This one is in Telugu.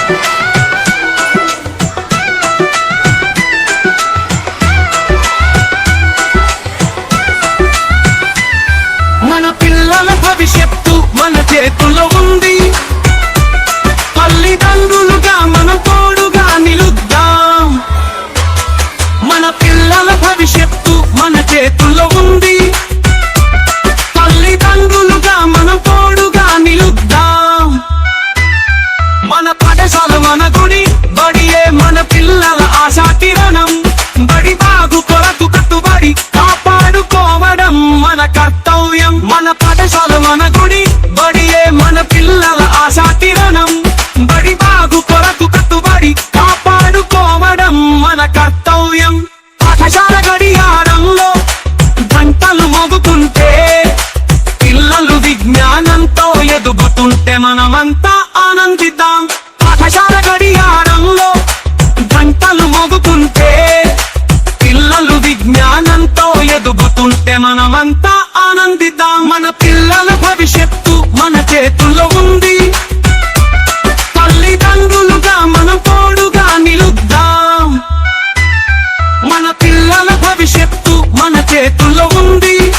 మన పిల్లల భవిష్యత్తు మన చేతుల్లో ఉంది. తల్లిదండ్రులుగా మనం తోడుగా నిలుద్దాం. మన పిల్లల భవిష్యత్తు మన చేతుల్లో ఉంది. తల్లిదండ్రులుగా మనం తోడుగా నిలుద్దాం. మన పాఠశాల మన గుడి, బడియే మన పిల్లల ఆశా కిరణం. బడి బాగు కొరకు కట్టుబడి కాపాడుకోవడం మన కర్తవ్యం. మన పాఠశాల మన గుడి, బడియే మన పిల్లల ఆశా కిరణం. బడి బాగు కొరకు కట్టుబడి కాపాడుకోవడం మన కర్తవ్యం. పాఠశాల గడియారంలో గంటలు మోగుతుంటే, పిల్లలు విజ్ఞానంతో ఎదుగుతుంటే మనమంతా ఆనందిద్దాం. పాఠశాల గడియారంలో గంటలు మోగుతుంటే, పిల్లలు విజ్ఞానంతో ఎదుగుతుంటే మనమంతా ఆనందిద్దాం. మన పిల్లల భవిష్యత్తు మన చేతుల్లో ఉంది. తల్లిదండ్రులుగా మనం తోడుగా నిలుద్దాం. మన పిల్లల భవిష్యత్తు మన చేతుల్లో ఉంది.